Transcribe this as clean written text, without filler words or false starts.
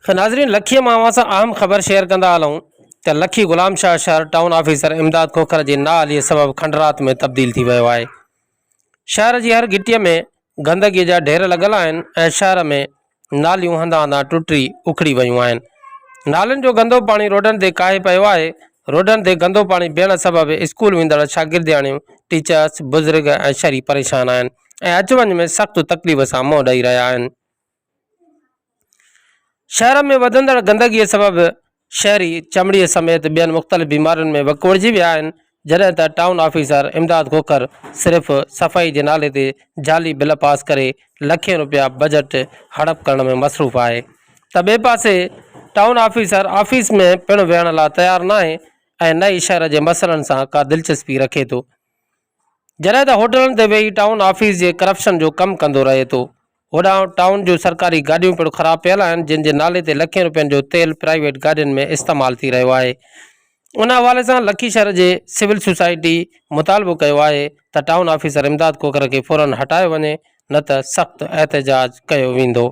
नाज़रीन, लखीअ मां असां अहम ख़बर शेयर कंदा हलूं त लखी गुलाम शाह शहर टाउन ऑफिसर इमदाद खोखर जे नाअलीअ सबबि खंडरात में तब्दील थी वियो आहे। शहर जी हर गिटीअ में गंदगीअ जा ढेर लॻल आहिनि ऐं शहर में नालियूं हंधा हंधा टुटी उखड़ी वियूं आहिनि। नालियुनि जो गंदो पाणी रोडनि ते काहे पियो आहे। रोडनि ते गंदो पाणी बीहण सबबि स्कूल वेंदड़ शागिर्दियाणियूं, टीचर्स, बुज़ुर्ग ऐं शहरी परेशान आहिनि ऐं अचु वञ में सख़्तु तकलीफ़ सां मुंहुं ॾेई रहिया आहिनि। शहर में वधंदड़ गंदगीअ सबबि शहरी चमड़ीअ समेत ॿियनि मुख़्तलिफ़ बीमारियुनि में वकोड़जी विया आहिनि। जॾहिं त टाउन ऑफिसर इमदाद खोखर सिर्फ़ु सफ़ाई जे नाले ते जाली बिल पास करे लखें रुपया बजट हड़प करण में मसरूफ़ आहे, त ॿिए पासे टाउन ऑफिसर ऑफिस में पिणु वेहण लाइ तयारु न आहे ऐं न ई शहर जे मसइलनि सां का दिलचस्पी रखे थो। जॾहिं त होटलनि ते वेही टाउन ऑफिस जे करप्शन जो कमु कंदो रहे थो। होॾां टाउन जूं सरकारी गाॾियूं पिणु ख़राबु पियल आहिनि, जिन जे नाले ते लखें रुपयनि जो तेल प्राइवेट गाॾियुनि में इस्तेमालु थी रहियो आहे। उन हवाले सां लखी शहर जे सिविल सोसाइटी मुतालबो कयो आहे त टाउन ऑफिसर इमदाद खोखर खे फ़ौरन हटायो वञे, न त सख़्तु एहतजाज कयो वेंदो।